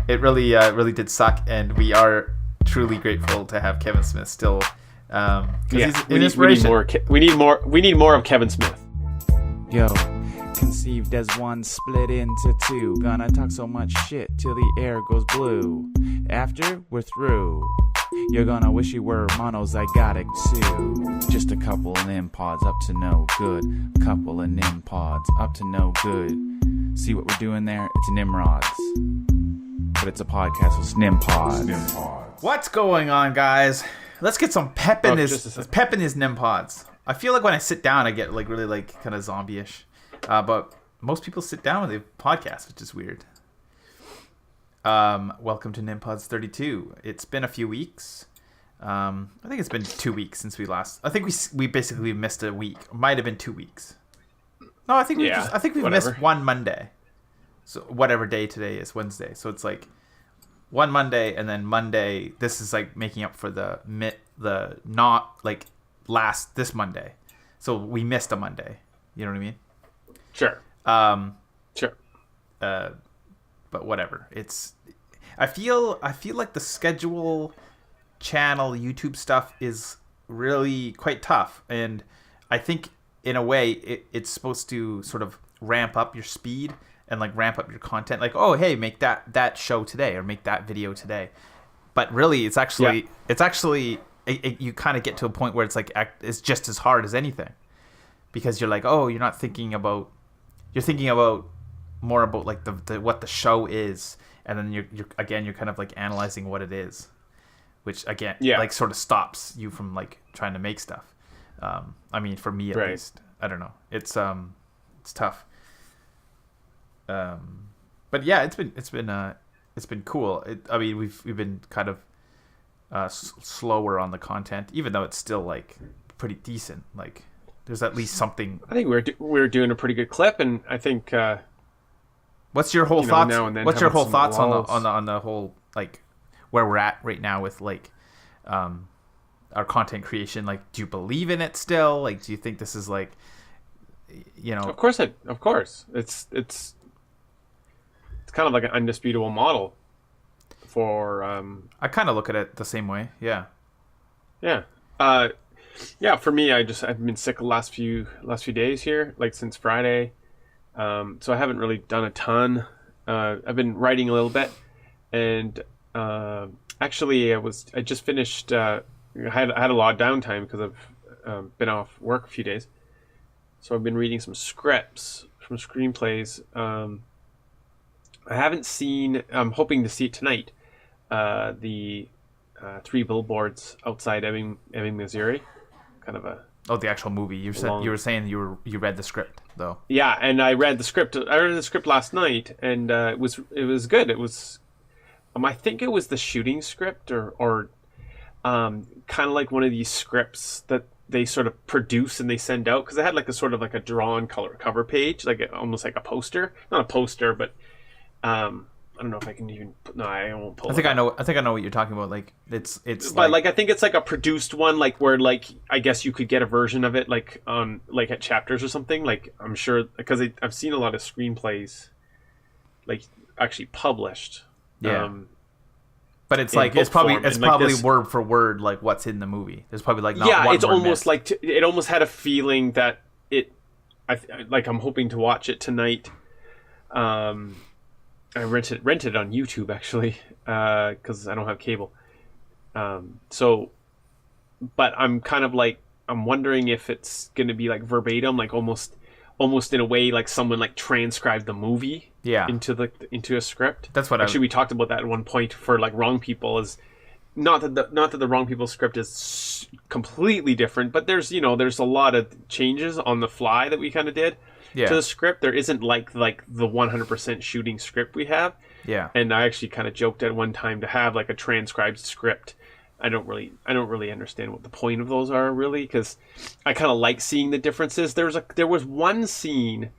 It really did suck, and we are truly grateful to have Kevin Smith still. Because he's an inspiration. We need more of Kevin Smith. Yo, conceived as one, split into two. Gonna talk so much shit till the air goes blue. After we're through, you're gonna wish you were monozygotic too. Just a couple of Nimpods up to no good. Couple of Nimpods up to no good. See what we're doing there? It's Nimrods. But it's a podcast with Nimpods. What's going on, guys? Let's get some pep in his Nimpods. I feel like when I sit down, I get like really like kind of zombie-ish. But most people sit down with a podcast, which is weird. Welcome to Nimpods 32. It's been a few weeks. I think it's been 2 weeks since we last. I think we basically missed a week. Might have been 2 weeks. No, I think we missed one Monday. So whatever day today is, Wednesday. So it's like one Monday and then Monday. This is like making up for the not like this Monday. So we missed a Monday. You know what I mean? Sure. Sure. But whatever. I feel like the schedule, channel, YouTube stuff is really quite tough, and I think in a way it's supposed to sort of ramp up your speed and like ramp up your content. Like, oh hey, make that show today or make that video today. But really, it's actually you kind of get to a point where it's like it's just as hard as anything, because you're like, oh, you're thinking about more about like the what the show is, and then you're kind of like analyzing what it is, which again like sort of stops you from like trying to make stuff. I mean, for me at least, I don't know. It's tough. But yeah, it's been cool. I mean, we've been kind of slower on the content, even though it's still like pretty decent. Like there's at least something. I think we're doing a pretty good clip, and I think. What's your whole thoughts? What's your whole thoughts on the whole like where we're at right now with like our content creation? Like, do you believe in it still? Like, do you think this is like, you know? Of course, it's kind of like an undisputable model for. I kind of look at it the same way. Yeah. Yeah. Yeah. For me, I've been sick the last few days here, like since Friday. So I haven't really done a ton. I've been writing a little bit, and actually I just finished. I had a lot of downtime because I've been off work a few days, so I've been reading some scripts from screenplays. I haven't seen. I'm hoping to see it tonight. The 3 billboards outside Ebbing, Missouri, kind of a. Oh, the actual movie. You were saying you read the script though. Yeah, and I read the script. I read the script last night, and it was good. It was, I think it was the shooting script, or kind of like one of these scripts that they sort of produce and they send out, because it had like a sort of like a drawn color cover page, like almost like a poster. Not a poster, but I don't know if I can even. No, I won't pull. I think I know what you're talking about. Like it's. But like I think it's like a produced one, like where like I guess you could get a version of it like on like at Chapters or something. Like I'm sure, because I've seen a lot of screenplays, like actually published. Yeah. But it's like it's probably word for word like what's in the movie. There's probably like not one it's word almost missed. like it almost had a feeling that it. I'm hoping to watch it tonight. I rented it on YouTube actually, because I don't have cable. So, but I'm kind of like I'm wondering if it's going to be like verbatim, like almost in a way like someone like transcribed the movie into a script. That's what we talked about that at one point for like Wrong People. Is not that the Wrong People script is completely different, but there's a lot of changes on the fly that we kind of did. To the script. There isn't like the 100% shooting script we have. Yeah. And I actually kind of joked at one time to have like a transcribed script. I don't really understand what the point of those are really, because I kind of like seeing the differences. There was one scene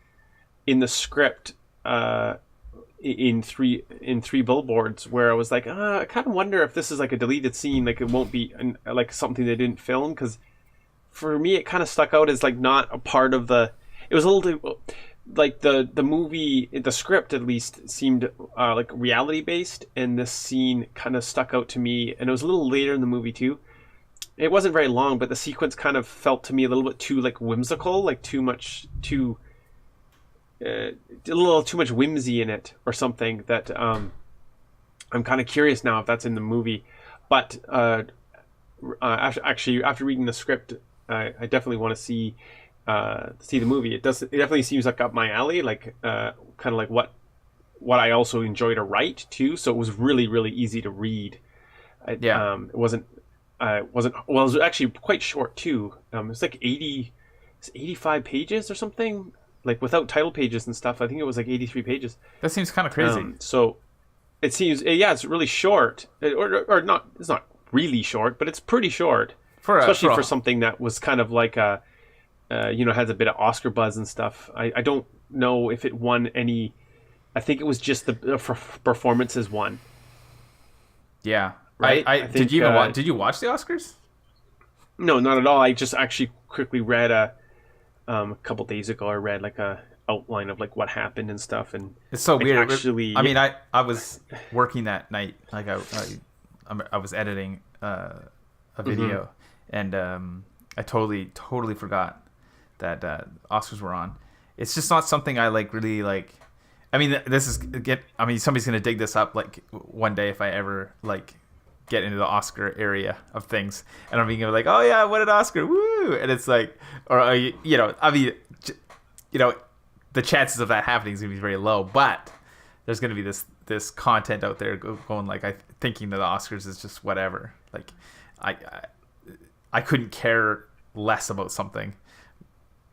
in the script in three billboards where I was like, I kind of wonder if this is like a deleted scene, like it won't be like something they didn't film, because for me it kind of stuck out as like not a part of the. It was a little. like the movie, the script at least seemed like reality based, and this scene kind of stuck out to me. And it was a little later in the movie too. It wasn't very long, but the sequence kind of felt to me a little bit too like whimsical, like a little too much whimsy in it or something. That I'm kind of curious now if that's in the movie. But after reading the script, I definitely want to see the movie. It definitely seems like up my alley, like kind of like what I also enjoy to write too. So it was really, really easy to read. It wasn't well, it was actually quite short too. It's like 85 pages or something, like without title pages and stuff. I think it was like 83 pages. That seems kind of crazy. So it seems, it's really short, or not. It's not really short, but it's pretty short, especially for something that was kind of like has a bit of Oscar buzz and stuff. I don't know if it won any. I think it was just the performances won. Yeah. Right. I think, did you even did you watch the Oscars? No, not at all. I just actually quickly read a couple days ago. I read like a outline of like what happened and stuff, and it's so weird. Actually, I mean, I was working that night. Like I was editing a video, and I totally forgot that Oscars were on. It's just not something I like really like. I mean, somebody's gonna dig this up like one day if I ever like get into the Oscar area of things, and I'm being like, oh yeah, what an Oscar, woo! And it's like, or I mean, the chances of that happening is gonna be very low, but there's gonna be this content out there going like thinking that the Oscars is just whatever. Like, I couldn't care less about something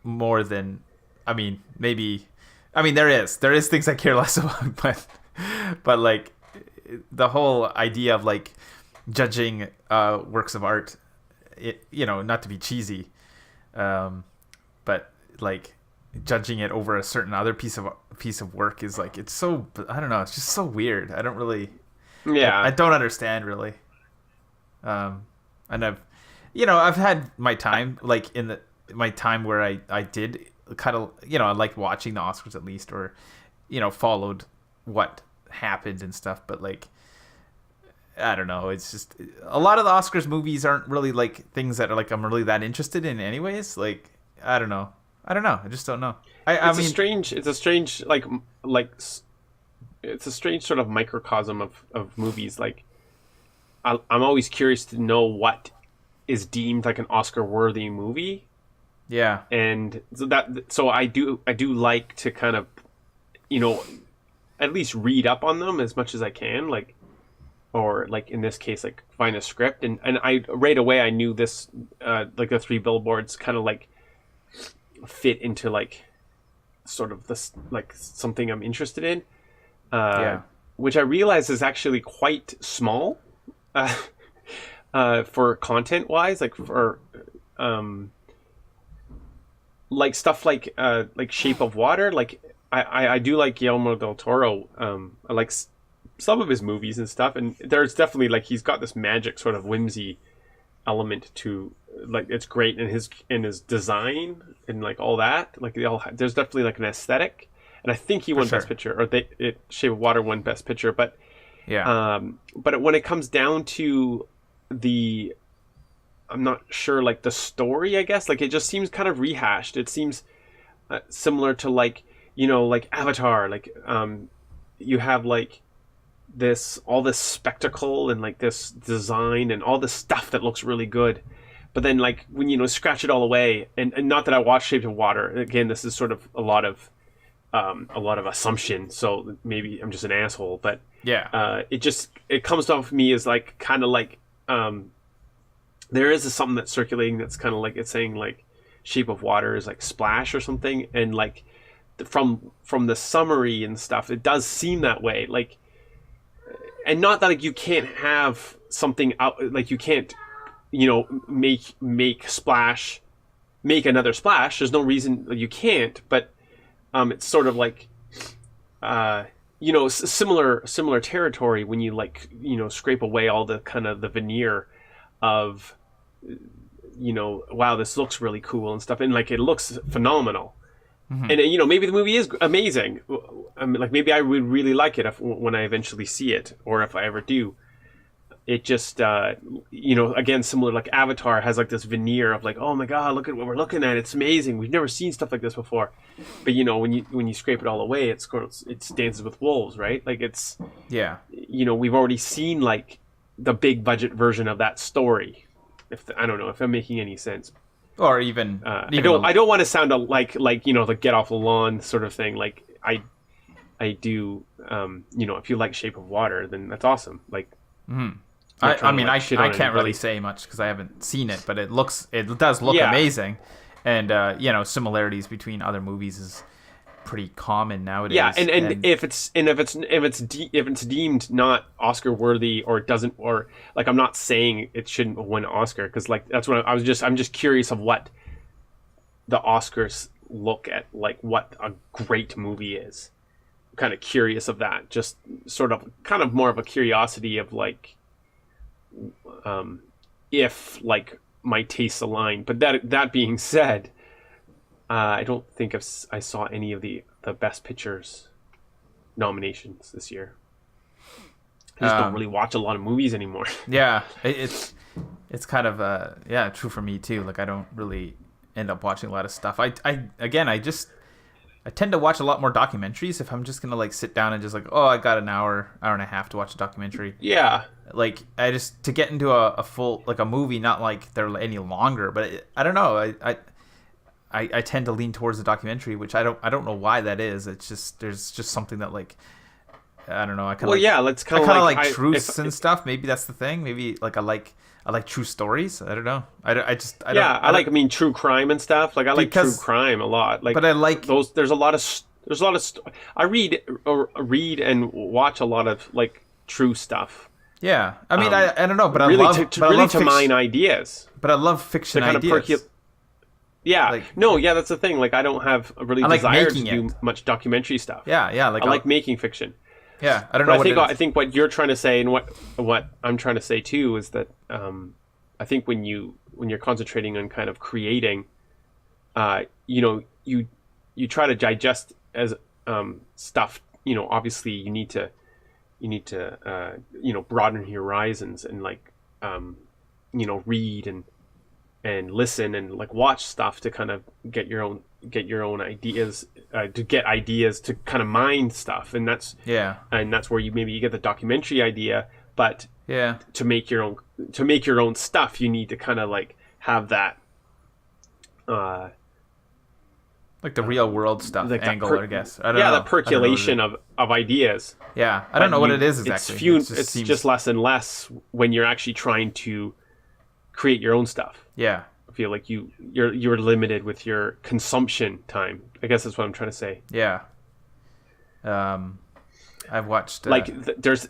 more than, I mean, maybe. I mean, there is things I care less about, but like the whole idea of like judging works of art, not to be cheesy, but like judging it over a certain other piece of work is like, it's so, I don't know, it's just so weird. I don't really, I don't understand really. And I've had my time, like my time where I did kind of, I liked watching the Oscars at least, or followed what happened and stuff, but like, I don't know, it's just a lot of the Oscars movies aren't really like things that are like I'm really that interested in anyways. Like, I don't know, I just don't know. It's a strange sort of microcosm of movies. Like, I'm always curious to know what is deemed like an Oscar worthy movie. Yeah. And so I do like to kind of, at least read up on them as much as I can, like, or like in this case, like find a script, and I right away I knew this, like the Three Billboards kind of like fit into like sort of this, like something I'm interested in, which I realize is actually quite small, for content wise, like for, like stuff like Shape of Water. Like I do like Guillermo del Toro. I like some of his movies and stuff, and there's definitely like he's got this magic sort of whimsy element to, like, it's great in his design and like all that. Like there's definitely like an aesthetic, and I think he won Best Picture, or Shape of Water won Best Picture, but but when it comes down to I'm not sure, like the story, I guess, like it just seems kind of rehashed. It seems similar to like Avatar. Like you have like all this spectacle and like this design and all this stuff that looks really good, but then like when scratch it all away, and not that I watched Shape of Water. Again, this is sort of a lot of assumption, so maybe I'm just an asshole, but it comes off of me as like kind of like there is something that's circulating that's kind of like, it's saying like Shape of Water is like Splash or something, and like from the summary and stuff, it does seem that way. Like, and not that like you can't have something out, like you can't make Splash make another Splash. There's no reason you can't, but it's sort of like similar territory when you like scrape away all the kind of the veneer of wow, this looks really cool and stuff, and like it looks phenomenal, And you know, maybe the movie is amazing. I mean, like maybe I would really like it when I eventually see it, or if I ever do. It just, you know, again, similar, like Avatar has like this veneer of like, oh my god, look at what we're looking at, it's amazing, we've never seen stuff like this before. But you know, when you scrape it all away, it's Dances with Wolves, right? Like it's, Yeah. you know, we've already seen like the big budget version of that story. I don't know if I'm making any sense. Or even, I don't want to sound like you know, the get off the lawn sort of thing. Like I do, you know, if you like Shape of Water, then that's awesome. Like. I mean, I can't really say much because I haven't seen it, but it does look amazing, and you know, similarities between other movies is pretty common nowadays. Yeah, and if it's deemed not Oscar worthy or it doesn't, or like, I'm not saying it shouldn't win Oscar, because like that's what I'm just curious of what the Oscars look at, like what a great movie is. I'm kind of curious of that, just sort of kind of more of a curiosity of like. If like my tastes align, but that being said, I don't think I saw any of the Best Pictures nominations this year. I just don't really watch a lot of movies anymore. Yeah, it's kind of true for me too. Like I don't really end up watching a lot of stuff. I tend to watch a lot more documentaries if I'm just gonna like sit down and just like, oh, I got an hour and a half to watch a documentary. Yeah. Like I just to get into a full like a movie, not like they're any longer, but I don't know. I tend to lean towards the documentary, which I don't know why that is. It's just there's just something that like I don't know. I kind of let's kind of like truths and stuff. Maybe that's the thing. Maybe like I like true stories. I don't know. I like true crime and stuff. Like I like true crime a lot. Like, but I like those. There's a lot of. I read and watch a lot of like true stuff. Yeah, I mean, I don't know, but really I love to mine ideas. But I love fiction ideas. Yeah, that's the thing. Like I don't have a really desire to do much documentary stuff. Yeah, like I like making fiction. Yeah, I don't know. I think what you're trying to say and what I'm trying to say too is that I think when you're concentrating on kind of creating, you know, you try to digest as stuff. You know, obviously you need to you know, broaden your horizons and like you know, read and listen and like watch stuff to kind of get your own ideas, to get ideas to kind of mine stuff. And that's where you get the documentary idea, but to make your own stuff, you need to kind of like have that like the real world stuff like angle, I guess. I don't know. The percolation of ideas. Yeah, I don't know what it is exactly. It's just less and less when you're actually trying to create your own stuff. Yeah, I feel like you're limited with your consumption time. I guess that's what I'm trying to say. Yeah. I've watched like it's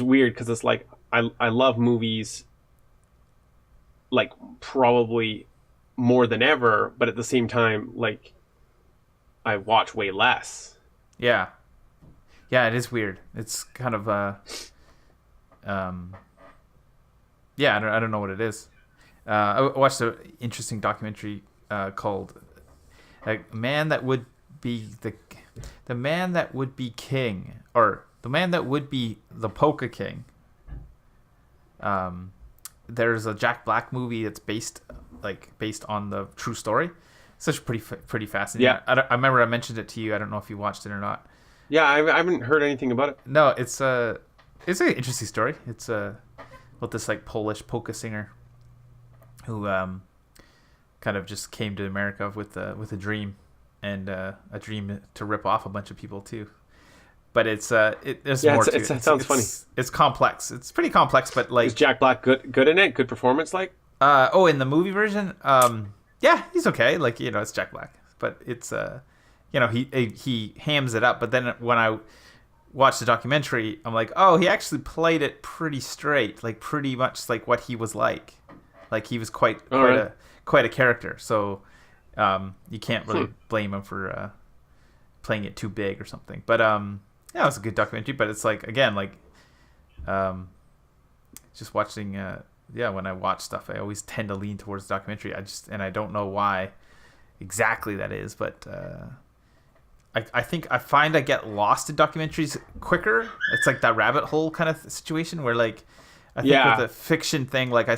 weird because it's like I love movies like probably more than ever, but at the same time like I watch way less. Yeah, it is weird. It's kind of I don't know what it is. I watched an interesting documentary called Man That Would Be the Man That Would Be King, or The Man That Would Be the Polka King. There's a Jack Black movie that's based on the true story. It's such pretty fascinating. Yeah, I remember I mentioned it to you. I don't know if you watched it or not. Yeah, I haven't heard anything about it. No, it's an interesting story. It's about this like Polish polka singer who kind of just came to America with a dream, and a dream to rip off a bunch of people too. But there's more to it. It sounds funny. It's complex. It's pretty complex, but like, is Jack Black good in it? Good performance, like? In the movie version, yeah, he's okay. Like, you know, it's Jack Black, but it's you know, he hams it up. But then when I watched the documentary, I'm like, oh, he actually played it pretty straight, like pretty much like what he was like. Like he was quite a character. So you can't really blame him for playing it too big or something. But yeah, it was a good documentary. But it's like, again, like just watching. When I watch stuff, I always tend to lean towards documentary. I don't know why. exactly that is, but I think I find I get lost in documentaries quicker. It's like that rabbit hole kind of situation where like I think with the fiction thing, like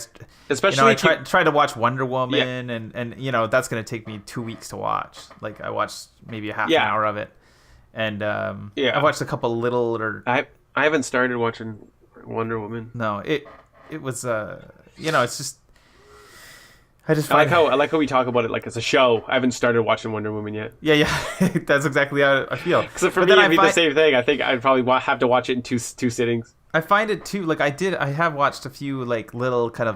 especially I try to watch Wonder Woman and that's going to take me 2 weeks to watch. Like I watched maybe a half an hour of it, and I watched a couple little. I haven't started watching Wonder Woman. No, it was it's just. I like how we talk about it like it's a show. I haven't started watching Wonder Woman yet. Yeah, that's exactly how I feel. Because for me, it'd be the same thing. I think I'd probably have to watch it in two sittings. I find it too. Like I have watched a few like little kind of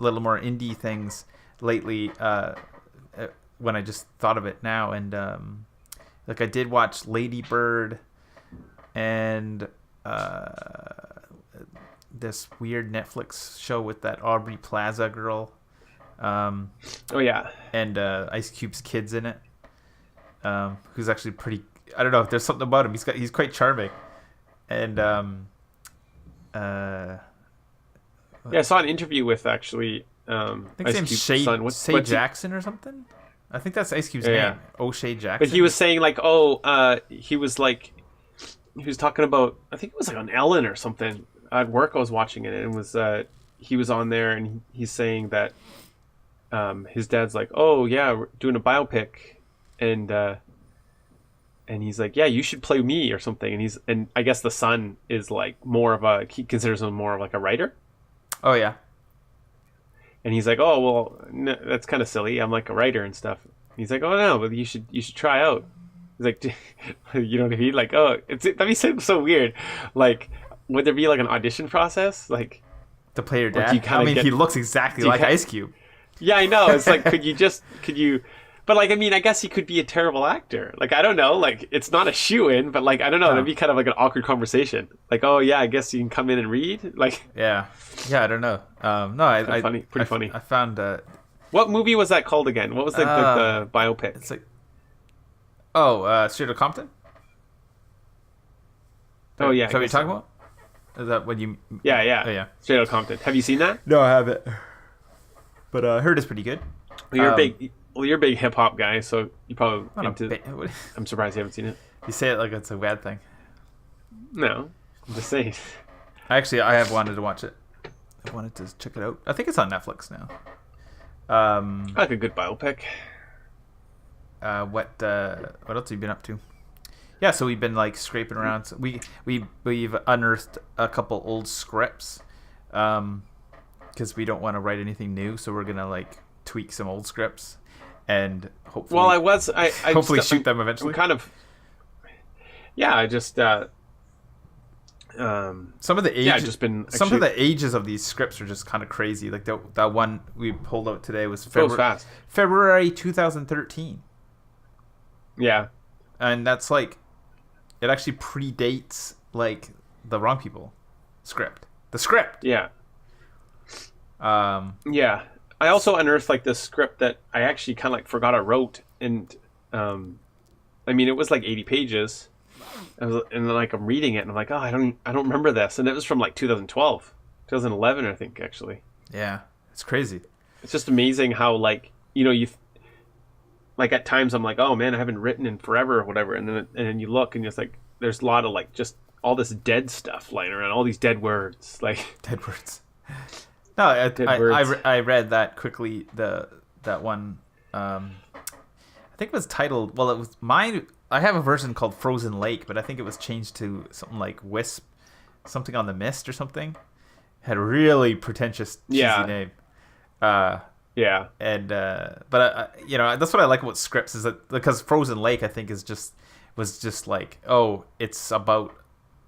little more indie things lately. When I just thought of it now, and like I did watch Lady Bird, and this weird Netflix show with that Aubrey Plaza girl. And Ice Cube's kids in it, who's actually pretty. I don't know if there's something about him. He's quite charming, and I saw an interview with actually I think his name's Shay Jackson or something. I think that's Ice Cube's name. O'Shea Jackson. But he was saying like, he was talking about, I think it was like on Ellen or something. At work I was watching it, and it was he was on there, and he's saying that his dad's like, oh yeah, we're doing a biopic, and he's like, yeah, you should play me or something, and I guess the son is like he considers him more of like a writer. Oh yeah. And he's like, oh well, no, that's kind of silly. I'm like a writer and stuff. And he's like, oh no, but you should try out. He's like, you know what I mean? Like, oh, that'd be so weird. Like, would there be like an audition process, like to play your dad? He looks exactly like Ice Cube. Yeah, I know. It's like, could you? But like, I mean, I guess he could be a terrible actor. Like, I don't know. Like, it's not a shoe-in, but like, I don't know. That'd be kind of like an awkward conversation. Like, oh yeah, I guess you can come in and read. Like, yeah, I don't know. Pretty funny. I found. What movie was that called again? What was the biopic? It's like, Straight Outta Compton. Oh yeah, is that what you're talking about? Is that what you? Yeah. Oh, yeah. Straight Outta Compton. Have you seen that? No, I haven't. But I heard it's pretty good. Well, you're a big hip hop guy, so you probably I'm surprised you haven't seen it. You say it like it's a bad thing. No, I'm just saying. I have wanted to watch it. I wanted to check it out. I think it's on Netflix now. Like a good biopic. What else have you been up to? Yeah, so we've been like scraping around. So we've unearthed a couple old scripts, because we don't want to write anything new. So we're gonna like tweak some old scripts, and hopefully, hopefully shoot them eventually. Kind of. Yeah, I just. Some of the ages, some of the ages of these scripts are just kind of crazy. Like that one we pulled out today was February 2013. Yeah, and that's like, it actually predates like the Wrong People script. The script. Yeah. Yeah. I also unearthed like this script that I actually kind of like forgot I wrote, and I mean, it was like 80 pages. And then like I'm reading it and I'm like, oh, I don't remember this, and it was from like 2011 I think, actually. Yeah, it's crazy. It's just amazing how like, you like at times I'm like, oh man, I haven't written in forever or whatever, and then you look and it's like there's a lot of like just all this dead stuff lying around, all these dead words, like dead words. No, I read that quickly. That one, I think it was titled. Well, it was mine. I have a version called Frozen Lake, but I think it was changed to something like Wisp, something on the Mist or something. Had a really pretentious, cheesy name. Yeah. And but that's what I like about scripts, is that because Frozen Lake I think was just like, oh, it's about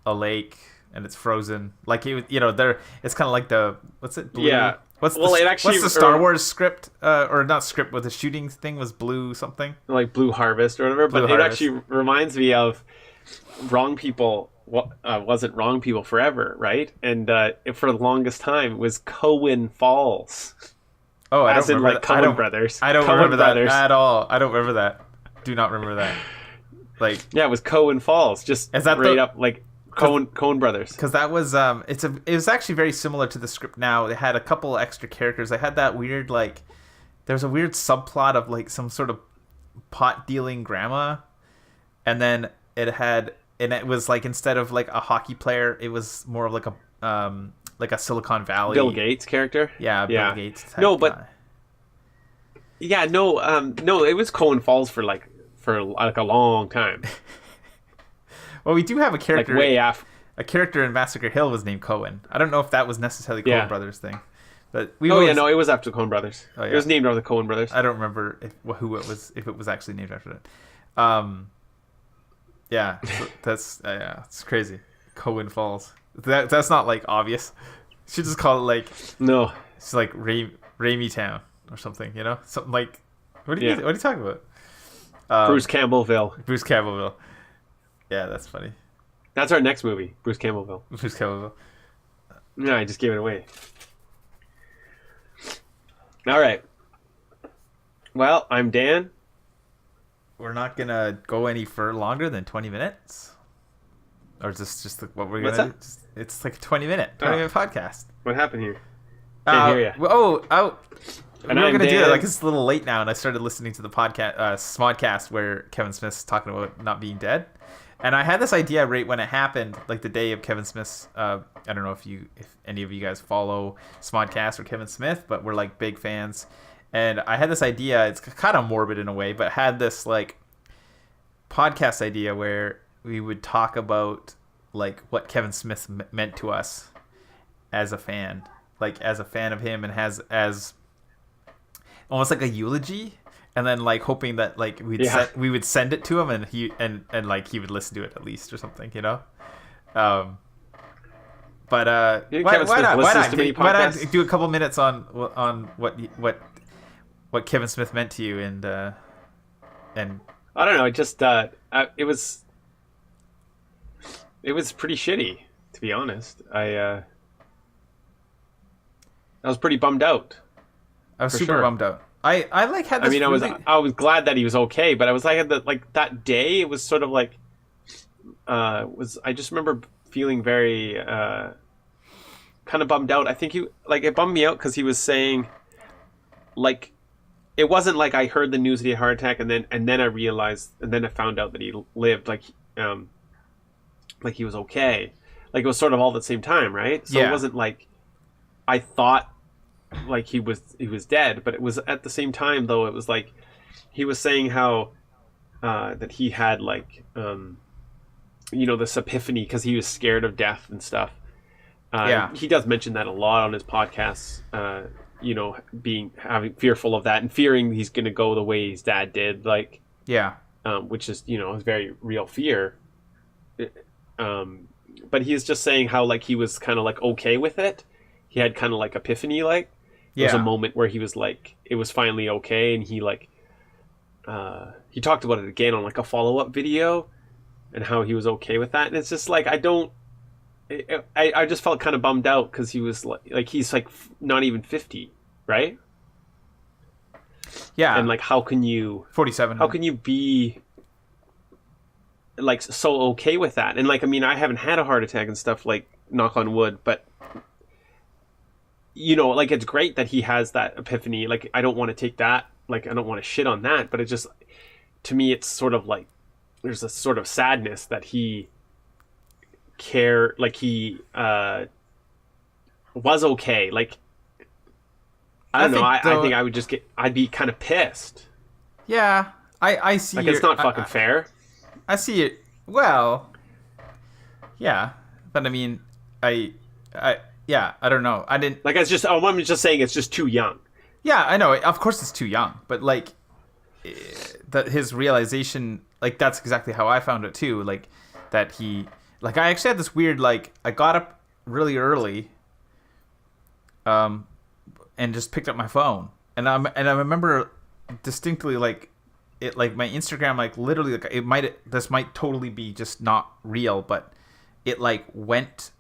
a lake and it's frozen. Like it's kind of like the what's it? Blue? Yeah. What's the Star Wars script or not script with the shooting thing was Blue something? Like Blue Harvest or whatever. But it actually reminds me of Wrong People. Wasn't Wrong People forever, right? And for the longest time it was Coen Falls. Oh, I don't remember Coen Brothers. I don't remember that at all. I don't remember that. Do not remember that. Like, yeah, it was Coen Falls. Just is that straight up like Coen Brothers. Because that was it was actually very similar to the script now. It had a couple extra characters. I had that weird like there's a weird subplot of like some sort of pot dealing grandma, and then it was like, instead of like a hockey player, it was more of like a Silicon Valley Bill Gates character. Yeah, Bill Gates type No, but guy. yeah, no, it was Coen Falls for a long time. Well, we do have a character Like way after. a character in Massacre Hill was named Coen. I don't know if that was necessarily Coen Yeah. Brothers thing, but No, it was after Coen Brothers. Oh, yeah. It was named after the Coen Brothers. I don't remember if it was actually named after that. Yeah, so that's it's crazy. Coen Falls. That's not like obvious. You should just call it like, No. it's like Raimi Town or something. You know, something like, what are you talking about? Bruce Campbellville. Bruce Campbellville. Yeah, that's funny. That's our next movie, Bruce Campbellville. Bruce Campbellville. No, I just gave it away. All right. Well, I'm Dan. We're not gonna go any longer than 20 minutes. Or is this just what we're What's gonna that? do? It's like a 20-minute podcast. What happened here? Can't hear you. And And we were I'm gonna do it. Dan. Like, it's a little late now, and I started listening to the podcast, Smodcast, where Kevin Smith's talking about not being dead. And I had this idea right when it happened, like the day of Kevin Smith's. I don't know if any of you guys follow Smodcast or Kevin Smith, but we're like big fans. And I had this idea. It's kind of morbid in a way, but had this like podcast idea where we would talk about like what Kevin Smith meant to us as a fan, of him, and as almost like a eulogy, and then like hoping that like we would send it to him, and he like he would listen to it at least or something, you know. But why not do a couple minutes on what Kevin Smith meant to you, and I don't know. I just it was pretty shitty, to be honest. I was pretty bummed out. I was super bummed out. I like had this. I mean, I was glad that he was okay, but I was like that day. It was sort of like I just remember feeling very kind of bummed out. I think it bummed me out because he was saying like. It wasn't like I heard the news that he had a heart attack and then I realized, and then I found out that he lived, like he was okay. Like it was sort of all at the same time, right? So It wasn't like I thought like he was dead, but it was at the same time though. It was like he was saying how that he had like this epiphany because he was scared of death and stuff. He does mention that a lot on his podcasts. Having fearful of that and fearing he's going to go the way his dad did, which is, a very real fear. But he's just saying how like he was kind of like okay with it. He had kind of like epiphany, like there was a moment where he was like, it was finally okay. And he like, he talked about it again on like a follow-up video and how he was okay with that. And it's just like, I just felt kind of bummed out because he was like he's like not even 50, right? Yeah. And like, how can you 47? How can you be like so okay with that? And like, I mean, I haven't had a heart attack and stuff, like knock on wood, but like it's great that he has that epiphany. Like, I don't want to take that. Like, I don't want to shit on that, but it just, to me, it's sort of like there's a sort of sadness that he. He was okay. Like I don't know. I think I would just I'd be kind of pissed. Yeah, I see. Like, it's not fucking fair. I see it. Well, yeah, but I mean, I don't know. I didn't like. It's just. I'm just saying it's just too young. Yeah, I know. Of course, it's too young. But like, that his realization, like that's exactly how I found it too. Like that he. Like, I actually had this weird, like, I got up really early, and just picked up my phone, and I remember distinctly, like, it, like, my Instagram, like, literally, like, this might totally be just not real, but it, like, went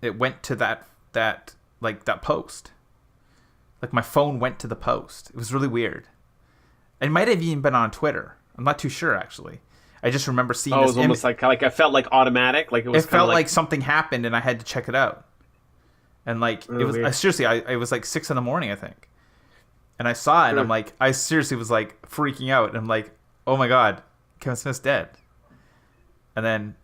to that post. Like, my phone went to the post. It was really weird. It might have even been on Twitter. I'm not too sure, actually. I just remember seeing. It was almost like I felt like automatic. Like it felt like something happened and I had to check it out. And like it was seriously, it was like 6 a.m, I think. and I saw it, and I'm like, I seriously was like freaking out. And I'm like, oh my god, Kevin Smith's dead. And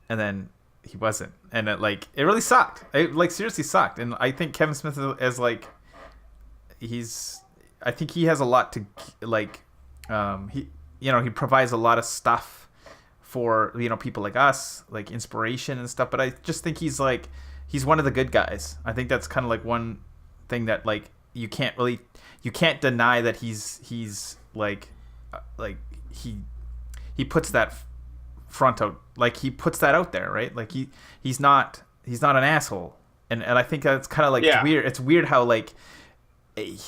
then he wasn't, and it really sucked. It like seriously sucked. And I think Kevin Smith is like, I think he has a lot to like. He provides a lot of stuff for people like us, like inspiration and stuff. But I just think he's one of the good guys. I think that's kind of like one thing that like you can't deny that he's like he puts that front out, like he puts that out there, right? Like he's not an asshole, and I think that's kind of like it's weird. It's weird how like we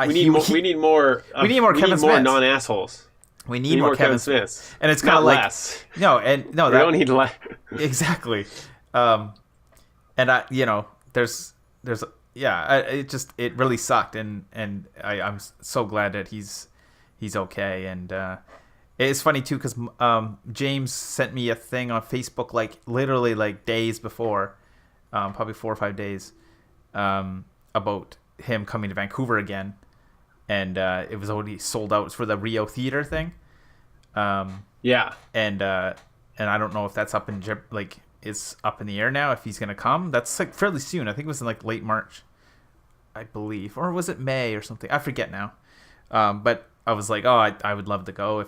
need more Kevin Smith, non-assholes. We need more Kevin Smith, and it's kind of like less. We don't need less. Exactly. And there's it really sucked, and I'm so glad that he's okay. And it's funny too because James sent me a thing on Facebook like literally like days before, probably 4 or 5 days, about him coming to Vancouver again, and it was already sold out for the Rio Theater thing. And I don't know if that's up in it's up in the air now if he's gonna come. That's like fairly soon. I think it was in like late March, I believe, or was it May or something? I forget now. But I was like, oh, I would love to go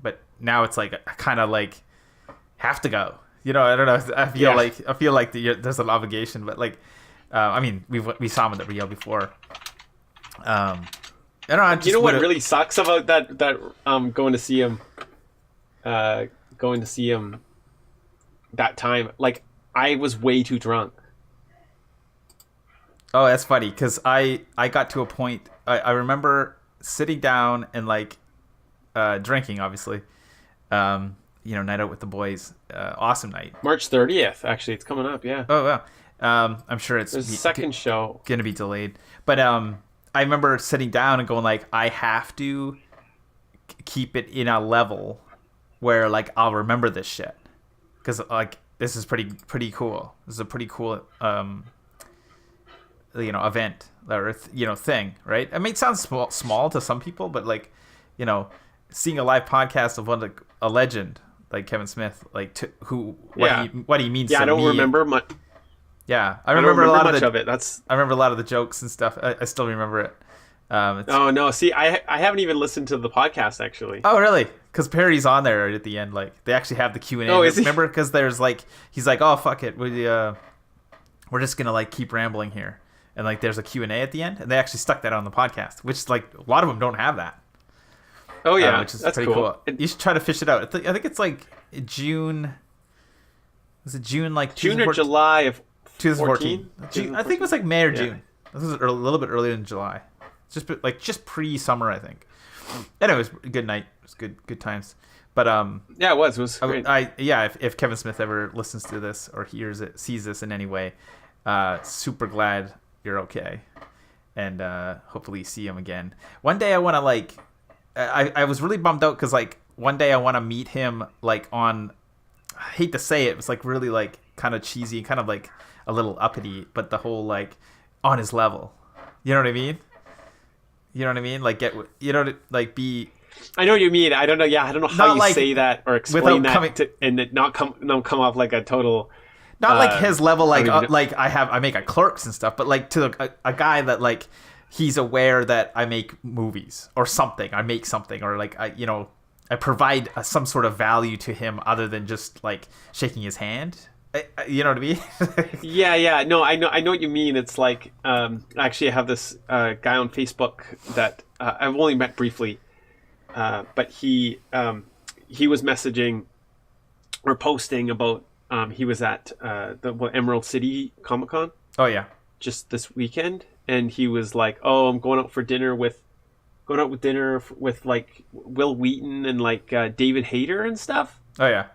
but now it's like I kind of like have to go. I don't know. I feel like there's an obligation, but like, I mean, we saw him at the Rio before. I don't know. You know what really sucks about that going to see him that time? Like, I was way too drunk. Oh, that's funny because I got to a point. I remember sitting down and like drinking, obviously. Night out with the boys. Awesome night. March 30th, actually, it's coming up. Yeah. Oh wow. I'm sure it's there's a second show gonna be delayed, but I remember sitting down and going like, I have to keep it in a level where like I'll remember this shit because like this is pretty cool. This is a pretty cool event or thing, right? I mean, it sounds small to some people, but like seeing a live podcast of a legend like Kevin Smith, like what he means. Yeah, to I don't me. remember much. Yeah, I remember a lot of it. I remember a lot of the jokes and stuff. I still remember it. Oh no! See, I haven't even listened to the podcast actually. Oh really? Because Perry's on there at the end. Like they actually have the Q&A. Oh, is he? Remember? Because there's like he's like, oh fuck it, we're just gonna like keep rambling here, and like there's a Q&A at the end, and they actually stuck that on the podcast, which like a lot of them don't have that. Oh yeah, which is that's pretty cool. You should try to fish it out. I think it's like June. Was it June? Like June or July of 2014. I think it was like May or June. This was a little bit earlier than July. Just pre-summer, I think. Anyways, good night. It was good times. But yeah, it was great. If Kevin Smith ever listens to this or sees this in any way, super glad you're okay, and hopefully see him again one day. I want to like. I was really bummed out because like one day I want to meet him like on. I hate to say it, it was like really like kind of cheesy, kind of like a little uppity, but the whole like on his level. You know what I mean? Like be. I know what you mean. I don't know. Yeah, I don't know how you like, say that or explain that and it not come off like a total. Not like his level, like I make a Clerks and stuff, but like to a guy that like he's aware that I make movies or something. I make something or like I provide some sort of value to him other than just like shaking his hand. You know what I mean? Yeah. No, I know what you mean. It's like actually I have this guy on Facebook that I've only met briefly, but he was messaging or posting about he was at the Emerald City Comic Con. Oh yeah, just this weekend, and he was like, "Oh, I'm going out with dinner with like Will Wheaton and like David Hayter and stuff." Oh yeah.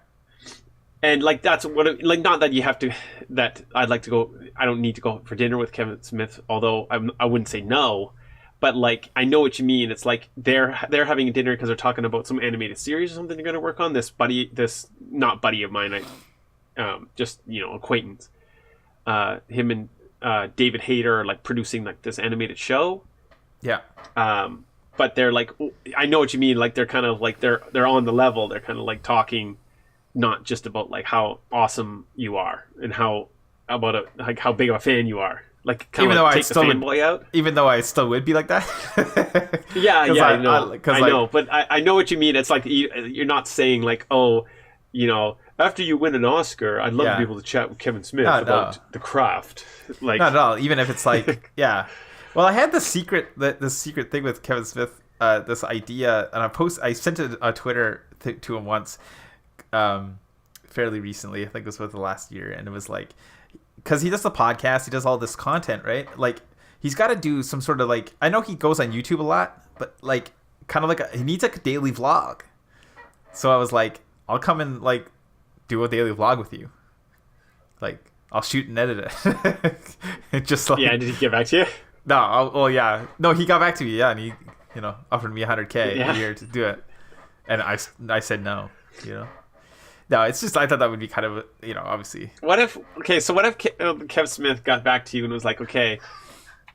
And like that's what like not that you have to that I'd like to go. I don't need to go for dinner with Kevin Smith, although I wouldn't say no. But like I know what you mean. It's like they're having a dinner because they're talking about some animated series or something they're going to work on. This not buddy of mine. Just acquaintance. Him and David Hayter are like producing like this animated show, Yeah. But they're like, I know what you mean. Like they're kind of like they're on the level. They're kind of like talking, not just about like how awesome you are and how like how big of a fan you are. Like kind Even of though like I take the still would, fanboy out. even though I still would be like that. Yeah, yeah, I know. I like, know, but I know what you mean. It's like you're not saying like, oh, after you win an Oscar, I'd love to Yeah. be able to chat with Kevin Smith No, about no. the craft. Like, Not at all. Even if it's like, yeah. Well, I had the secret thing with Kevin Smith, this idea, and I sent it on Twitter to him once, fairly recently. I think it was with the last year, and it was like, because he does the podcast, he does all this content, right? Like, he's got to do some sort of like, I know he goes on YouTube a lot, but like, kind of like he needs like a daily vlog. So I was like, I'll come and like do a daily vlog with you. Like, I'll shoot and edit it. It just like, yeah, did he get back to you? no, well, yeah, no, he got back to me, yeah, and he, offered me $100K Yeah. a year to do it, and I said no, no, it's just I thought that would be kind of, obviously, What if Kev Smith got back to you and was like, okay,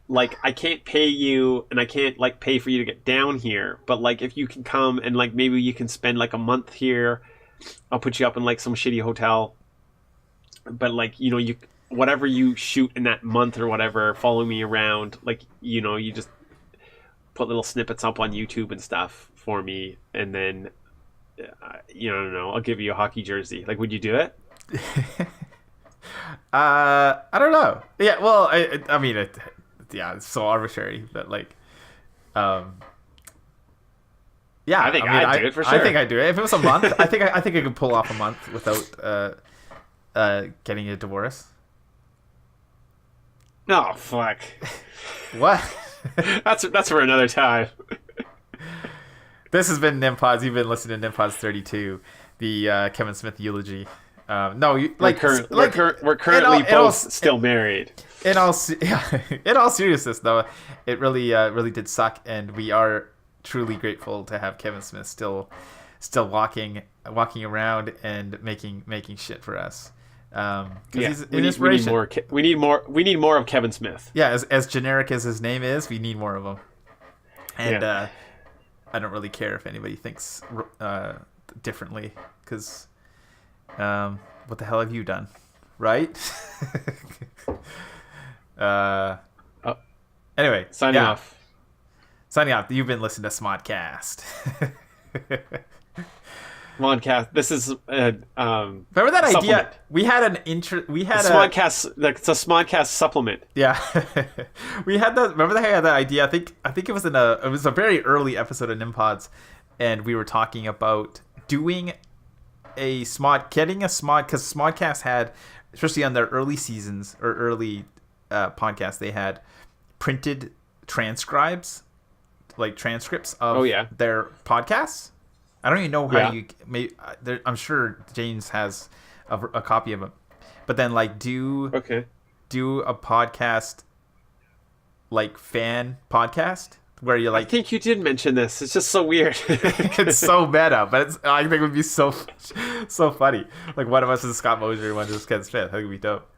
like I can't pay you and I can't like pay for you to get down here, but like if you can come and like maybe you can spend like a month here, I'll put you up in like some shitty hotel, but like you whatever you shoot in that month or whatever, follow me around, like you just put little snippets up on YouTube and stuff for me, and then I don't know, I'll give you a hockey jersey. Like, would you do it? I don't know, yeah, well, I mean, yeah, it's so arbitrary, but like, yeah, I think mean, I'd do it for sure. I think I'd do it if it was a month. I think I could pull off a month without getting a divorce. No, fuck. What? That's for another time. This has been Nimpods. You've been listening to Nimpods 32, the Kevin Smith eulogy. No, We're currently both still married. In all seriousness, though, it really did suck, and we are truly grateful to have Kevin Smith still walking around and making shit for us. He's an inspiration. We need more of Kevin Smith. Yeah, as generic as his name is, we need more of him. And I don't really care if anybody thinks differently, because what the hell have you done, right? Anyway, Signing off. You've been listening to Smodcast. Smodcast. This is remember that idea? supplement. We had an Smodcast. It's a Smodcast supplement. Yeah. We had that. Remember that I had that idea? I think it was it was a very early episode of Nimpods, and we were talking about doing getting a Smod, because Smodcast had, especially on their early seasons or early podcasts, they had printed transcripts of their podcasts. I don't even know how I'm sure James has a copy of it, but then like do a podcast, like fan podcast, where you're like, I think you did mention this. It's just so weird. it's so meta, but I think it would be so funny. Like, one of us is Scott Mosier, one is Ken Smith. I think it would be dope.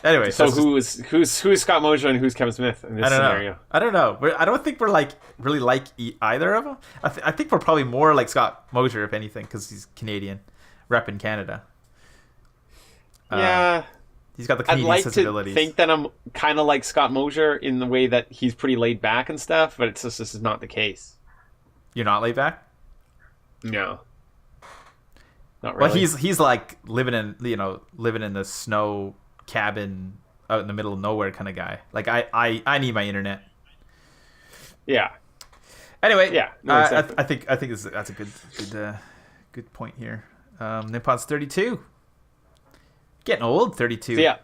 Anyway, so who's Scott Mosier and who's Kevin Smith in this scenario? I don't know. I don't think we're like really like either of them. I think we're probably more like Scott Mosier, if anything, because he's Canadian, repping Canada. Yeah, he's got the I'd Canadian like sensibilities. to think that I'm kind of like Scott Mosier in the way that he's pretty laid back and stuff, but it's just this is not the case. You're not laid back? No, not really. Well, he's like living in the snow cabin out in the middle of nowhere kind of guy. Like, I need my internet. Yeah. Anyway, yeah. No, exactly. I think that's a good point here. Nimpods 32. Getting old, 32. So, yeah.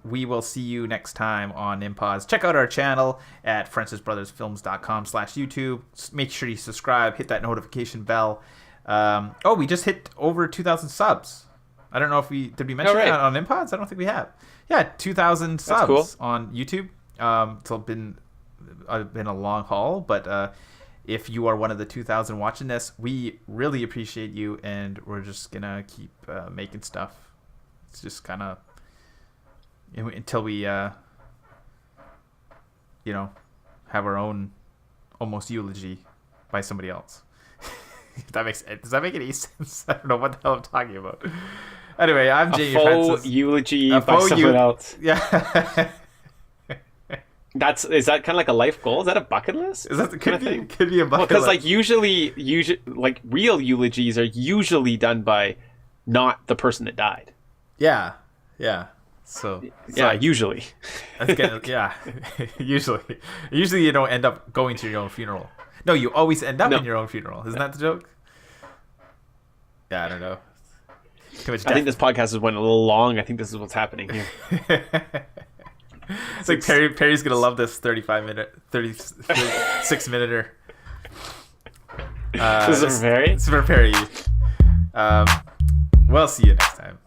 We will see you next time on Nimpods. Check out our channel at francisbrothersfilms.com/YouTube. Make sure you subscribe, hit that notification bell. We just hit over 2,000 subs. I don't know if we mention that on Nimpods. I don't think we have. Yeah, 2,000 subs cool. on YouTube. It's been a long haul, but if you are one of the 2,000 watching this, we really appreciate you, and we're just gonna keep making stuff. It's just kind of until we have our own almost eulogy by somebody else. Does that make any sense? I don't know what the hell I'm talking about. Anyway, I'm Jamie faux Francis. eulogy by someone else. Yeah. Is that kind of like a life goal? Is that a bucket list? Is that could be a bucket Because list? like usually like real eulogies are usually done by not the person that died. Yeah. So Usually. That's good. Yeah. Usually you don't end up going to your own funeral. No, you always end up in your own funeral. Isn't that the joke? Yeah, I don't know. I think this podcast has went a little long. I think this is what's happening here. It's like Perry's gonna love this 36-minute. This is for Perry? It's for Perry. We'll see you next time.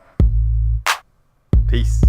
Peace.